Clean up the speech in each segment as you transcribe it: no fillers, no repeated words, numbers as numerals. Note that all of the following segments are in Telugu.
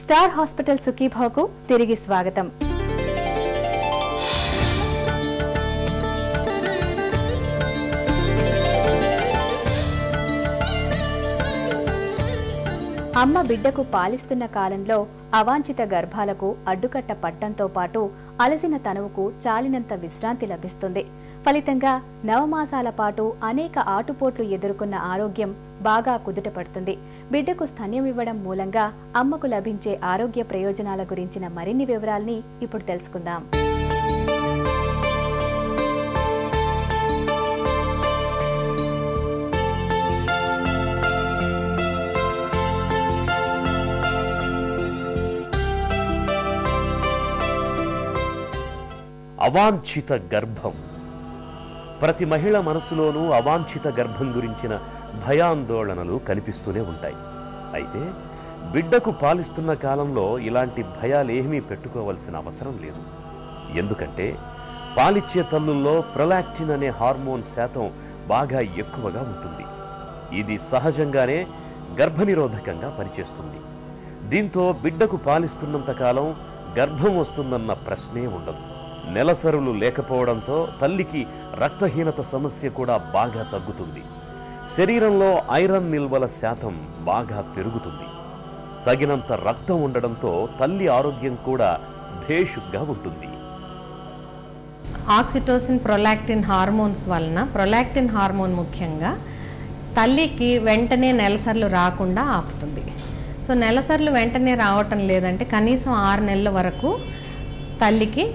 స్టార్ హాస్పిటల్ సుఖీభావ్కు తిరిగి స్వాగతం. అమ్మ బిడ్డకు పాలిస్తున్న కాలంలో అవాంఛిత గర్భాలకు అడ్డుకట్ట పట్టంతో పాటు అలసిన తనువుకు చాలినంత విశ్రాంతి లభిస్తుంది. ఫలితంగా నవమాసాల పాటు అనేక ఆటుపోట్లు ఎదుర్కొన్న ఆరోగ్యం బాగా కుదుటపడుతుంది. బిడ్డకు స్తన్యం ఇవ్వడం మూలంగా అమ్మకు లభించే ఆరోగ్య ప్రయోజనాల గురించిన మరిన్ని వివరాల్ని ఇప్పుడు తెలుసుకుందాం. అవాంఛిత గర్భం. ప్రతి మహిళ మనసులోనూ అవాంఛిత గర్భం గురించిన భయాందోళనలు కనిపిస్తూనే ఉంటాయి. అయితే బిడ్డకు పాలిస్తున్న కాలంలో ఇలాంటి భయాలేమీ పెట్టుకోవాల్సిన అవసరం లేదు. ఎందుకంటే పాలిచ్చే తల్లుల్లో ప్రొలాక్టిన్ అనే హార్మోన్ శాతం బాగా ఎక్కువగా ఉంటుంది. ఇది సహజంగానే గర్భనిరోధకంగా పనిచేస్తుంది. దీంతో బిడ్డకు పాలిస్తున్నంత కాలం గర్భం వస్తుందన్న ప్రశ్నే ఉండదు. నెలసరులు లేకపోవడంతో తల్లికి రక్తహీనత సమస్య కూడా బాగా తగ్గుతుంది. శరీరంలో ఐరన్ నిల్వల శాతం బాగా పెరుగుతుంది. తగినంత రక్తం ఉండడంతో తల్లి ఆరోగ్యం కూడా భేషుగ్గా ఉంటుంది. ఆక్సిటోసిన్, ప్రొలాక్టిన్ హార్మోన్స్ వలన ప్రొలాక్టిన్ హార్మోన్ ముఖ్యంగా తల్లికి వెంటనే నెలసర్లు రాకుండా ఆపుతుంది. సో నెలసర్లు వెంటనే రావటం లేదంటే కనీసం 6 నెలల వరకు తల్లికి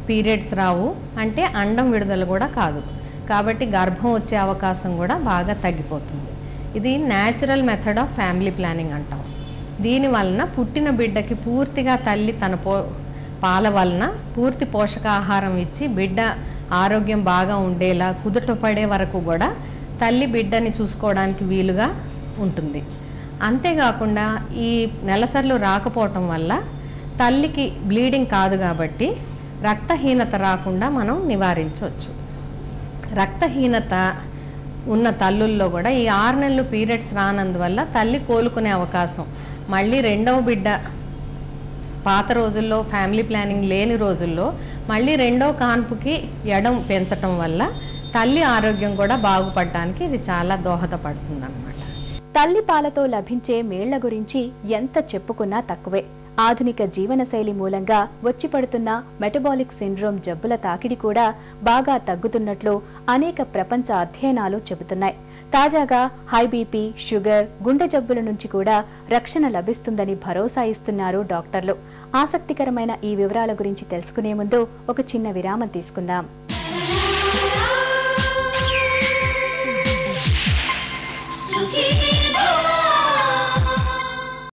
పీరియడ్స్ రావు, అంటే అండం విడుదల కూడా కాదు. కాబట్టి గర్భం వచ్చే అవకాశం కూడా బాగా తగ్గిపోతుంది. ఇది natural method of family planning అంటాం. దీని వలన పుట్టిన బిడ్డకి పూర్తిగా తల్లి తన పాల వలన పూర్తి పోషకాహారం ఇచ్చి బిడ్డ ఆరోగ్యం బాగా ఉండేలా కుదుటపడే వరకు కూడా తల్లి బిడ్డని చూసుకోవడానికి వీలుగా ఉంటుంది. అంతేకాకుండా ఈ నెలసర్లు రాకపోవటం వల్ల తల్లికి బ్లీడింగ్ కాదు కాబట్టి రక్తహీనత రాకుండా మనం నివారించవచ్చు. రక్తహీనత ఉన్న తల్లుల్లో కూడా ఈ 6 నెలలు పీరియడ్స్ రానందువల్ల తల్లి కోలుకునే అవకాశం, మళ్ళీ రెండవ బిడ్డ పాత రోజుల్లో ఫ్యామిలీ ప్లానింగ్ లేని రోజుల్లో మళ్ళీ రెండవ కాన్పుకి ఎడం పెంచటం వల్ల తల్లి ఆరోగ్యం కూడా బాగుపడడానికి ఇది చాలా దోహదపడుతుందన్నమాట. తల్లి పాలతో లభించే మేళ్ల గురించి ఎంత చెప్పుకున్నా తక్కువే. ఆధునిక జీవనశైలి మూలంగా వచ్చి పడుతున్న మెటబాలిక్ సిండ్రోమ్ జబ్బుల తాకిడి కూడా బాగా తగ్గుతున్నట్లు అనేక ప్రపంచ అధ్యయనాలు చెబుతున్నాయి. తాజాగా హై బీపీ, షుగర్, గుండె జబ్బుల నుంచి కూడా రక్షణ లభిస్తుందని భరోసా ఇస్తున్నారు డాక్టర్లు. ఆసక్తికరమైన ఈ వివరాల గురించి తెలుసుకునే ముందు ఒక చిన్న విరామం తీసుకుందాం.